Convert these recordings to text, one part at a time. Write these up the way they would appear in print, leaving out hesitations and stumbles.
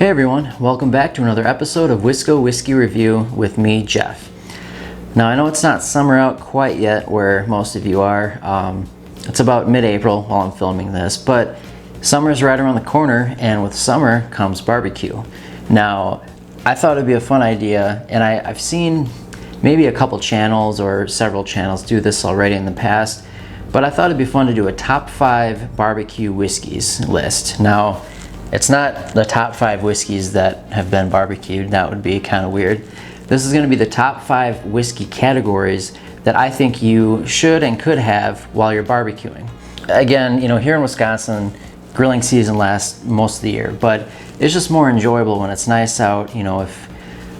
Hey everyone, welcome back to another episode of BBQ Whiskey Review with me, Jeff. Now I know it's not summer out quite yet where most of you are. It's about mid-April while I'm filming this, but summer's right around the corner, and with summer comes barbecue. Now I thought it'd be a fun idea, and I've seen maybe a couple channels or several channels do this already in the past, but I thought it'd be fun to do a top 5 barbecue whiskeys list. Now it's not the top 5 whiskeys that have been barbecued. That would be kind of weird. This is going to be the top 5 whiskey categories that I think you should and could have while you're barbecuing. Again, you know, here in Wisconsin, grilling season lasts most of the year, but it's just more enjoyable when it's nice out. You know, if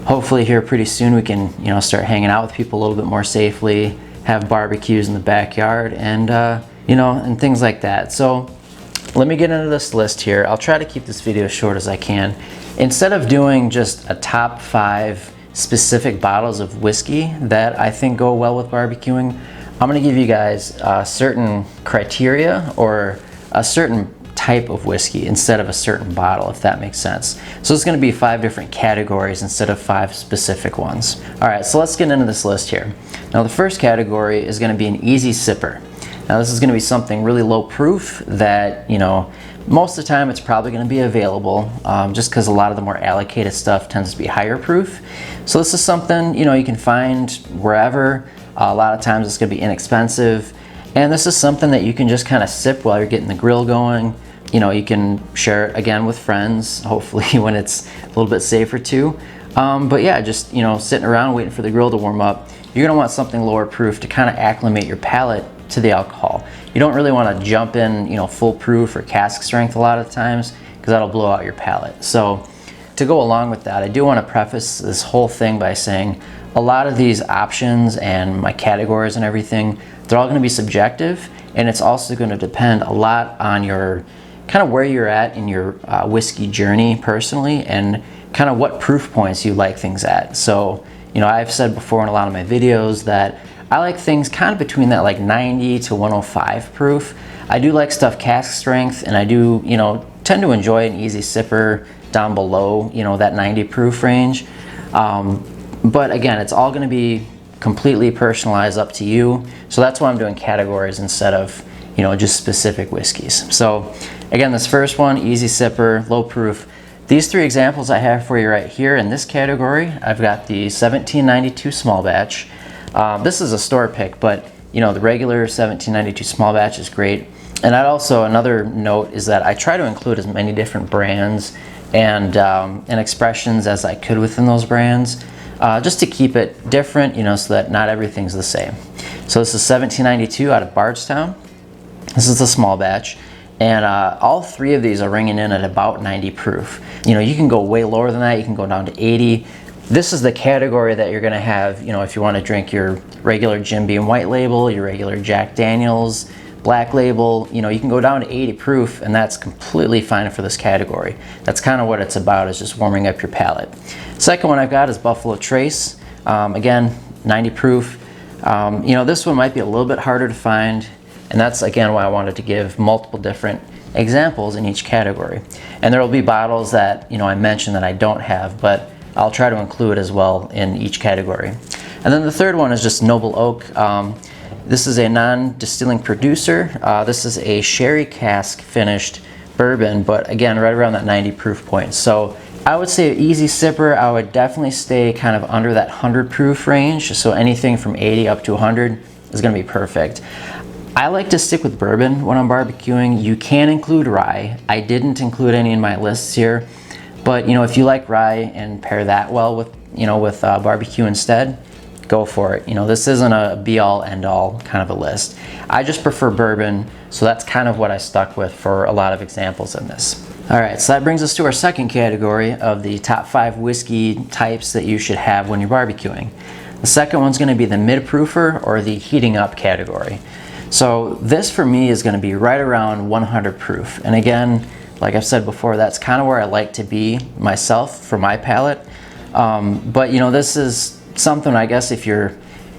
hopefully here pretty soon we can, you know, start hanging out with people a little bit more safely, have barbecues in the backyard, and you know, and things like that. So let me get into this list here. I'll try to keep this video as short as I can. Instead of doing just a top 5 specific bottles of whiskey that I think go well with barbecuing, I'm going to give you guys certain criteria or a certain type of whiskey instead of a certain bottle, if that makes sense. So it's going to be 5 different categories instead of 5 specific ones. Alright, so let's get into this list here. Now the first category is going to be an easy sipper. Now this is going to be something really low proof that, you know, most of the time it's probably going to be available, just because a lot of the more allocated stuff tends to be higher proof. So this is something, you know, you can find wherever. A lot of times it's going to be inexpensive, and this is something that you can just kind of sip while you're getting the grill going. You know, you can share it again with friends, hopefully when it's a little bit safer too. But yeah, just, you know, sitting around waiting for the grill to warm up, you're going to want something lower proof to kind of acclimate your palate to the alcohol. You don't really want to jump in, you know, full proof or cask strength a lot of times, because that'll blow out your palate. So to go along with that, I do want to preface this whole thing by saying a lot of these options and my categories and everything, they're all going to be subjective, and it's also going to depend a lot on your kind of where you're at in your whiskey journey personally, and kind of what proof points you like things at. So, you know, I've said before in a lot of my videos that I like things kind of between that like 90 to 105 proof. I do like stuff cask strength, and I do, you know, tend to enjoy an easy sipper down below, you know, that 90 proof range. But again, it's all going to be completely personalized up to you. So that's why I'm doing categories instead of, you know, just specific whiskeys. So again, this first one, easy sipper, low proof. These 3 examples I have for you right here in this category. I've got the 1792 small batch. This is a store pick, but you know, the regular 1792 small batch is great. And another note is that I try to include as many different brands and expressions as I could within those brands, just to keep it different, you know, so that not everything's the same. So this is 1792 out of Bardstown. This is the small batch, and all 3 of these are ringing in at about 90 proof. You know, you can go way lower than that. You can go down to 80. This is the category that you're going to have, you know, if you want to drink your regular Jim Beam White Label, your regular Jack Daniels Black Label, you know, you can go down to 80 proof, and that's completely fine for this category. That's kind of what it's about, is just warming up your palate. Second one I've got is Buffalo Trace. Again, 90 proof. You know, this one might be a little bit harder to find, and that's again why I wanted to give multiple different examples in each category. And there will be bottles that, you know, I mentioned that I don't have, but I'll try to include as well in each category. And then the third one is just Noble Oak. This is a non-distilling producer. This is a sherry cask finished bourbon, but again, right around that 90 proof point. So I would say easy sipper, I would definitely stay kind of under that 100 proof range. So anything from 80 up to 100 is going to be perfect. I like to stick with bourbon when I'm barbecuing. You can include rye. I didn't include any in my lists here. But you know, if you like rye and pair that well with, you know, with barbecue instead, go for it. You know, this isn't a be-all end-all kind of a list. I just prefer bourbon, so that's kind of what I stuck with for a lot of examples in this. All right, so that brings us to our second category of the top 5 whiskey types that you should have when you're barbecuing. The second one's going to be the mid-proofer or the heating up category. So this for me is going to be right around 100 proof. And again, like I've said before, that's kind of where I like to be myself for my palate. But you know, this is something, I guess, if you're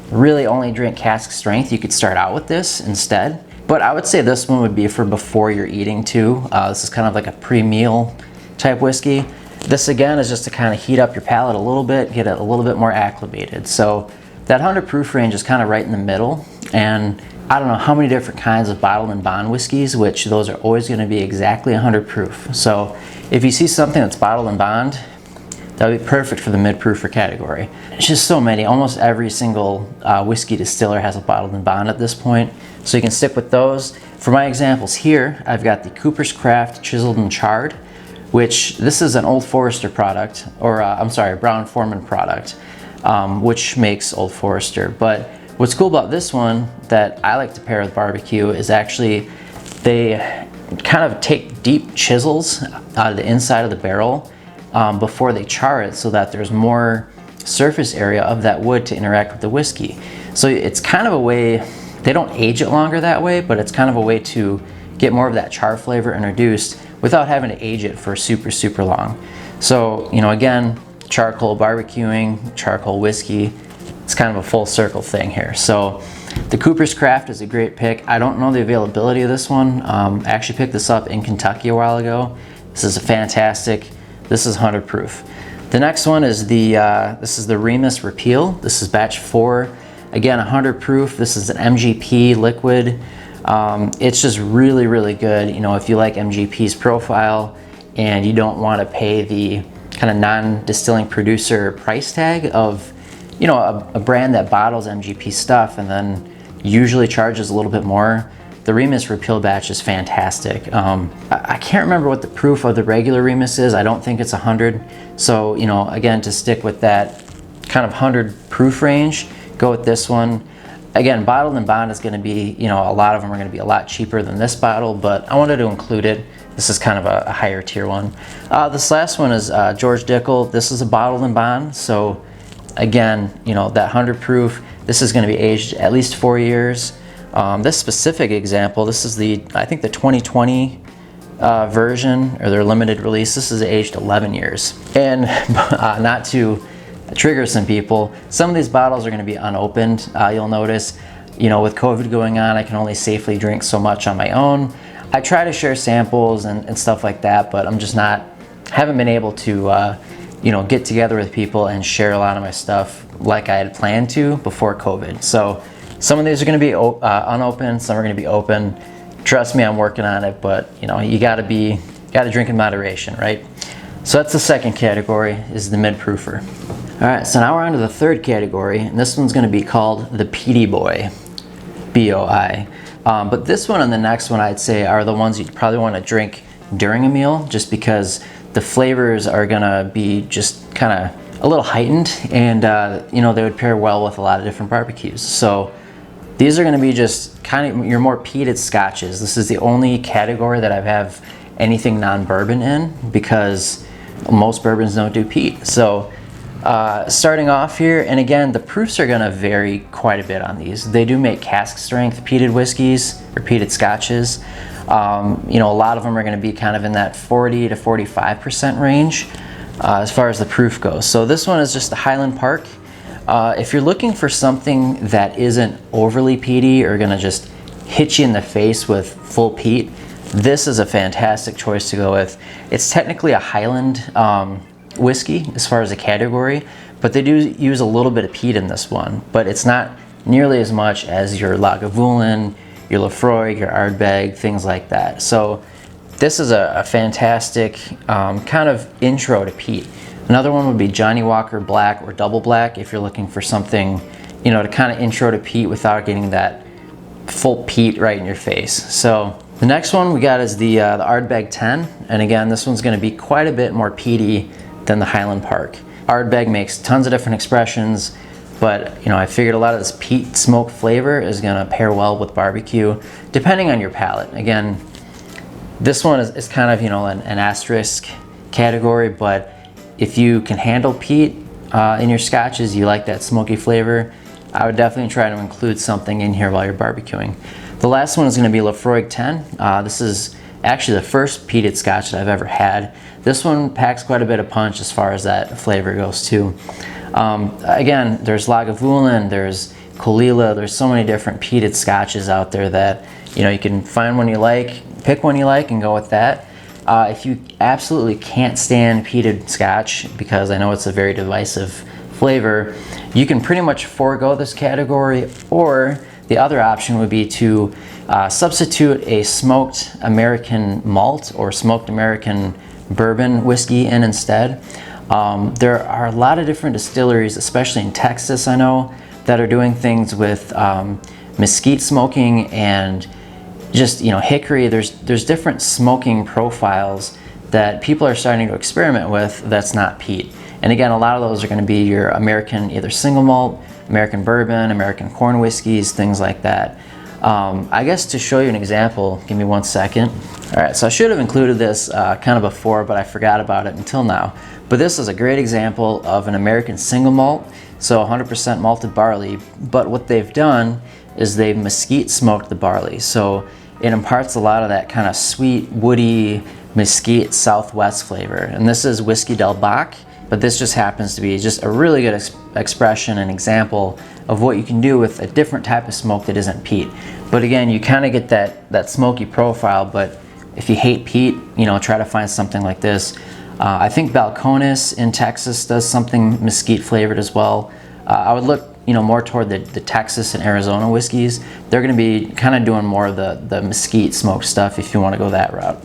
really only drink cask strength, you could start out with this instead. But I would say this one would be for before you're eating too. This is kind of like a pre-meal type whiskey. This again is just to kind of heat up your palate a little bit, get it a little bit more acclimated. So that 100 proof range is kind of right in the middle, and I don't know how many different kinds of bottled and bond whiskeys, which those are always going to be exactly 100 proof. So if you see something that's bottled and bond, that would be perfect for the mid-proofer category. It's just so many. Almost every single whiskey distiller has a bottled and bond at this point, so you can stick with those. For my examples here, I've got the Cooper's Craft Chiseled and Charred, which this is an Old Forester product, or I'm sorry, Brown-Forman product, which makes Old Forester. But what's cool about this one that I like to pair with barbecue is actually they kind of take deep chisels out of the inside of the barrel before they char it, so that there's more surface area of that wood to interact with the whiskey. So it's kind of a way, they don't age it longer that way, but it's kind of a way to get more of that char flavor introduced without having to age it for super long. So, you know, again, charcoal barbecuing, charcoal whiskey, it's kind of a full circle thing here. So the Cooper's Craft is a great pick. I don't know the availability of this one. I actually picked this up in Kentucky a while ago. This is a fantastic, this is 100 proof. The next one is this is the Remus Repeal. This is batch 4. Again, 100 proof. This is an MGP liquid. It's just really good. You know, if you like MGP's profile and you don't want to pay the kind of non-distilling producer price tag of, you know, a brand that bottles MGP stuff and then usually charges a little bit more, the Remus Repeal batch is fantastic. I can't remember what the proof of the regular Remus is. I don't think it's 100. So, you know, again, to stick with that kind of 100 proof range, go with this one. Again, bottled and bond is going to be, you know, a lot of them are going to be a lot cheaper than this bottle, but I wanted to include it. This is kind of a higher tier one. This last one is George Dickel. This is a bottled and bond. So again, you know, that 100 proof, this is going to be aged at least 4 years. This specific example, this is I think the 2020 version, or their limited release. This is aged 11 years. And not to trigger some people, some of these bottles are going to be unopened. You'll notice, you know, with COVID going on, I can only safely drink so much on my own. I try to share samples and stuff like that, but I'm just haven't been able to, you know, get together with people and share a lot of my stuff like I had planned to before COVID. So some of these are going to be unopened, some are going to be open. Trust me, I'm working on it, but you know, you gotta drink in moderation, right? So that's the second category, is the mid-proofer. All right, so now we're on to the third category, and this one's gonna be called the Peaty Boy, B-O-I. But this one and the next one, I'd say, are the ones you'd probably wanna drink during a meal, just because the flavors are gonna be just kind of a little heightened, and you know, they would pair well with a lot of different barbecues. So these are gonna be just kind of your more peated scotches. This is the only category that I have anything non-bourbon in, because most bourbons don't do peat. So starting off here, and again, the proofs are gonna vary quite a bit on these. They do make cask strength peated whiskeys or peated scotches. You know, a lot of them are gonna be kind of in that 40 to 45% range as far as the proof goes. So this one is just the Highland Park. If you're looking for something that isn't overly peaty or gonna just hit you in the face with full peat, this is a fantastic choice to go with. It's technically a Highland whiskey as far as a category, but they do use a little bit of peat in this one, but it's not nearly as much as your Lagavulin, your Laphroaig, your Ardbeg, things like that. So this is a fantastic kind of intro to peat. Another one would be Johnny Walker Black or Double Black, if you're looking for something, you know, to kind of intro to peat without getting that full peat right in your face. So the next one we got is the Ardbeg 10, and again, this one's going to be quite a bit more peaty than the Highland Park. Ardbeg makes tons of different expressions, but you know, I figured a lot of this peat smoke flavor is going to pair well with barbecue, depending on your palate. Again, this one is kind of, you know, an asterisk category, but if you can handle peat in your scotches, you like that smoky flavor, I would definitely try to include something in here while you're barbecuing. The last one is going to be Laphroaig 10. This is actually the first peated scotch that I've ever had. This one packs quite a bit of punch as far as that flavor goes too. Again, there's Lagavulin, there's Colila, there's so many different peated scotches out there that, you know, you can find one you like, pick one you like and go with that. If you absolutely can't stand peated Scotch, because I know it's a very divisive flavor, you can pretty much forego this category, or the other option would be to substitute a smoked American malt or smoked American bourbon whiskey in instead. There are a lot of different distilleries, especially in Texas, I know, that are doing things with mesquite smoking and just, you know, hickory. There's different smoking profiles that people are starting to experiment with that's not peat. And again, a lot of those are going to be your American either single malt, American bourbon, American corn whiskeys, things like that. I guess to show you an example, give me 1 second. All right, so I should have included this kind of before, but I forgot about it until now. But this is a great example of an American single malt, so 100% malted barley. But what they've done is they've mesquite smoked the barley, so it imparts a lot of that kind of sweet, woody, mesquite Southwest flavor. And this is Whiskey Del Bach, but this just happens to be just a really good expression and example of what you can do with a different type of smoke that isn't peat. But again, you kind of get that smoky profile, but if you hate peat, you know, try to find something like this. I think Balcones in Texas does something mesquite flavored as well. I would look, you know, more toward the Texas and Arizona whiskeys. They're going to be kind of doing more of the mesquite smoked stuff if you want to go that route.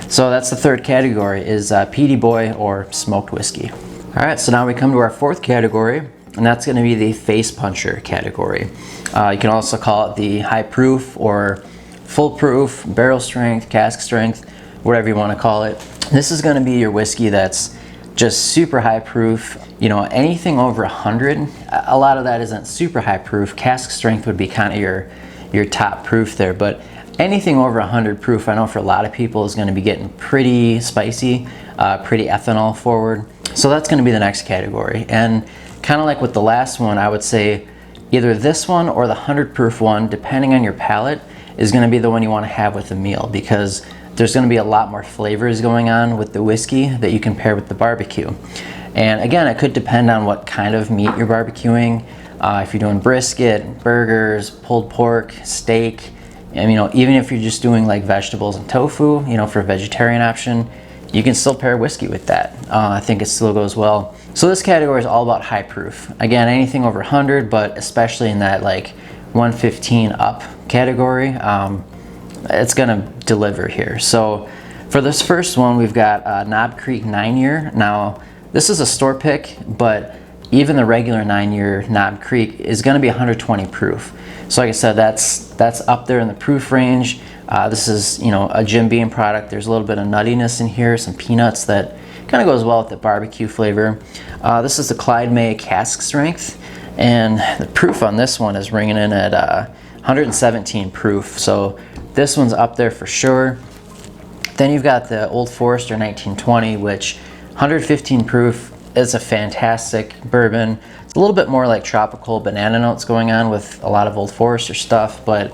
So that's the third category, is peaty boy or smoked whiskey. All right, so now we come to our fourth category, and that's going to be the face puncher category. You can also call it the high proof or full proof, barrel strength, cask strength, whatever you want to call it. This is going to be your whiskey that's just super high proof. You know, anything over 100, a lot of that isn't super high proof. Cask strength would be kind of your top proof there, but anything over 100 proof, I know for a lot of people is going to be getting pretty spicy, pretty ethanol forward. So that's going to be the next category. And kind of like with the last one, I would say either this one or the 100 proof one, depending on your palate, is going to be the one you want to have with a meal, because there's going to be a lot more flavors going on with the whiskey that you can pair with the barbecue. And again, it could depend on what kind of meat you're barbecuing. If you're doing brisket, burgers, pulled pork, steak, and, you know, even if you're just doing like vegetables and tofu, you know, for a vegetarian option, you can still pair whiskey with that. I think it still goes well. So this category is all about high proof. Again, anything over 100, but especially in that like 115 up category, it's gonna deliver here. So for this first one, we've got Knob Creek 9-year. Now, this is a store pick, but even the regular 9-year Knob Creek is gonna be 120 proof. So like I said, that's up there in the proof range. This is, you know, a Jim Beam product. There's a little bit of nuttiness in here, some peanuts that kind of goes well with the barbecue flavor. This is the Clyde May cask strength, and the proof on this one is ringing in at 117 proof. So this one's up there for sure. Then you've got the Old Forester 1920, which 115 proof is a fantastic bourbon. It's a little bit more like tropical banana notes going on with a lot of Old Forester stuff, but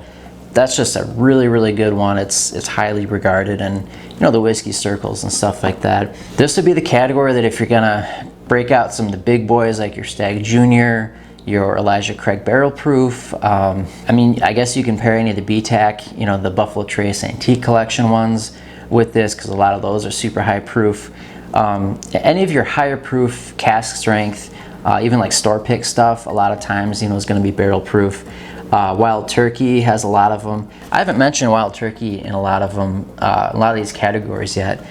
that's just a really, really good one. It's highly regarded in, you know, the whiskey circles and stuff like that. This would be the category that if you're gonna break out some of the big boys like your Stag Junior, your Elijah Craig Barrel Proof. I mean, I guess you can pair any of the BTAC, you know, the Buffalo Trace Antique Collection ones with this, because a lot of those are super high proof. Any of your higher proof cask strength, even like store pick stuff, a lot of times, you know, is going to be barrel proof. Wild Turkey has a lot of them. I haven't mentioned Wild Turkey in a lot of them, a lot of these categories yet.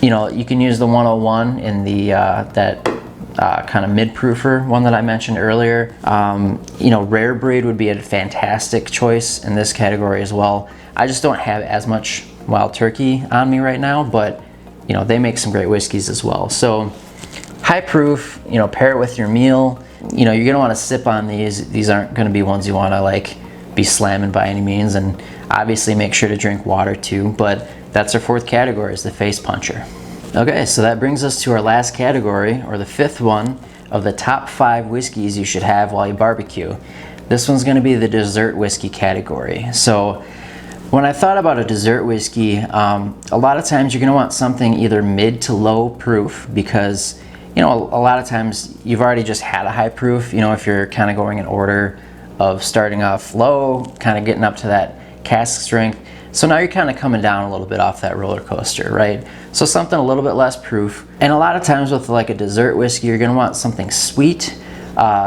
You know, you can use the 101 in the that kind of mid-proofer one that I mentioned earlier. You know, Rare Breed would be a fantastic choice in this category as well. I just don't have as much Wild Turkey on me right now, but you know, they make some great whiskeys as well. So high proof, you know, pair it with your meal. You know, you're gonna want to sip on these. These aren't gonna be ones you want to like be slamming by any means, and obviously make sure to drink water too. But that's our fourth category, is the face puncher. Okay, so that brings us to our last category, or the fifth one of the top 5 whiskeys you should have while you barbecue. This one's gonna be the dessert whiskey category. So when I thought about a dessert whiskey, a lot of times you're gonna want something either mid to low proof, because you know, a lot of times you've already just had a high proof. You know, if you're kind of going in order of starting off low, kind of getting up to that cask strength. So now you're kind of coming down a little bit off that roller coaster, right? So something a little bit less proof. And a lot of times with like a dessert whiskey, you're gonna want something sweet,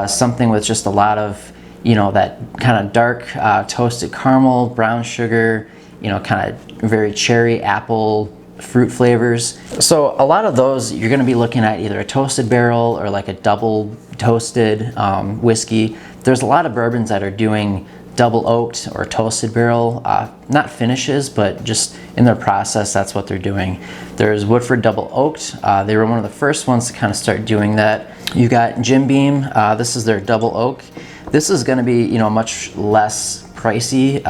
something with just a lot of, you know, that kind of dark toasted caramel, brown sugar, you know, kind of very cherry, apple, fruit flavors. So a lot of those you're going to be looking at either a toasted barrel or like a double toasted whiskey. There's a lot of bourbons that are doing double oaked or toasted barrel, not finishes, but just in their process, that's what they're doing. There's Woodford double oaked. They were one of the first ones to kind of start doing that. You got Jim Beam. This is their double oak. This is going to be, you know, much less pricey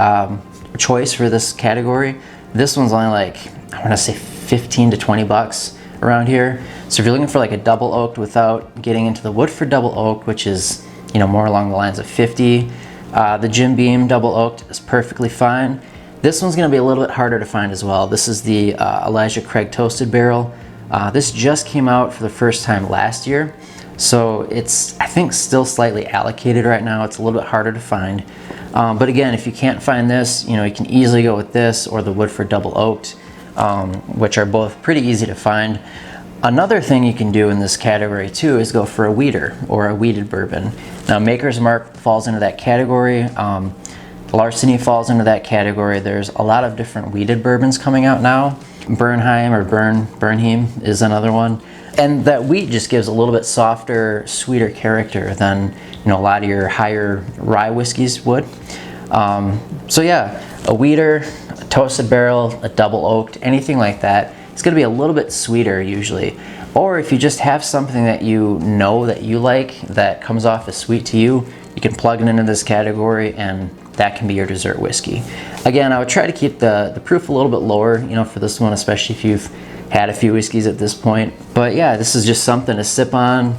choice for this category. This one's only like, I want to say 15 to 20 bucks around here. So if you're looking for like a double oaked without getting into the Woodford double oaked, which is, you know, more along the lines of 50, the Jim Beam double oaked is perfectly fine. This one's going to be a little bit harder to find as well. This is the Elijah Craig toasted barrel. This just came out for the first time last year. So it's, I think, still slightly allocated right now. It's a little bit harder to find. But again, if you can't find this, you know, you can easily go with this or the Woodford double oaked, which are both pretty easy to find. Another thing you can do in this category too is go for a wheater or a wheated bourbon. Now, Maker's Mark falls into that category. Larceny falls into that category. There's a lot of different wheated bourbons coming out now. Bernheim or Bernheim is another one. And that wheat just gives a little bit softer, sweeter character than, you know, a lot of your higher rye whiskeys would. So yeah, a wheater, a toasted barrel, a double oaked, anything like that, it's going to be a little bit sweeter usually. Or if you just have something that you know that you like that comes off as sweet to you, you can plug it into this category and that can be your dessert whiskey. Again, I would try to keep the proof a little bit lower, you know, for this one, especially if you've had a few whiskeys at this point. But yeah, this is just something to sip on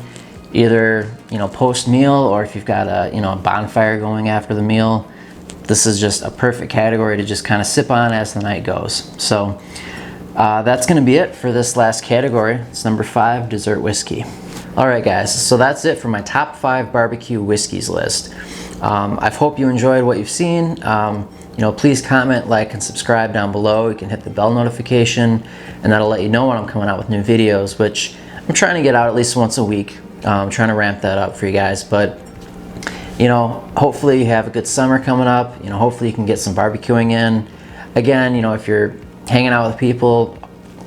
either, you know, post meal, or if you've got a, you know, a bonfire going after the meal. This is just a perfect category to just kind of sip on as the night goes. So that's going to be it for this last category. It's number 5, dessert whiskey. All right, guys, so that's it for my top 5 barbecue whiskeys list. I hope you enjoyed what you've seen. You know, please comment, like, and subscribe down below. You can hit the bell notification, and that'll let you know when I'm coming out with new videos, which I'm trying to get out at least once a week. I'm trying to ramp that up for you guys. But, you know, hopefully you have a good summer coming up. You know, hopefully you can get some barbecuing in. Again, you know, if you're hanging out with people,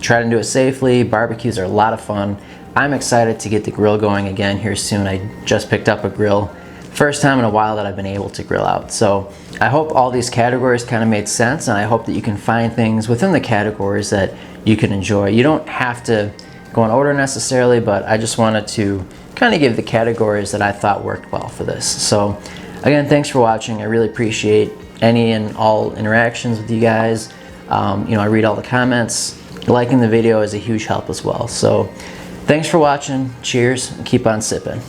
try to do it safely. Barbecues are a lot of fun. I'm excited to get the grill going again here soon. I just picked up a grill. First time in a while that I've been able to grill out. So I hope all these categories kind of made sense, and I hope that you can find things within the categories that you can enjoy. You don't have to go in order necessarily, but I just wanted to kind of give the categories that I thought worked well for this. So again, thanks for watching. I really appreciate any and all interactions with you guys. You know, I read all the comments. Liking the video is a huge help as well. So thanks for watching. Cheers, and keep on sipping.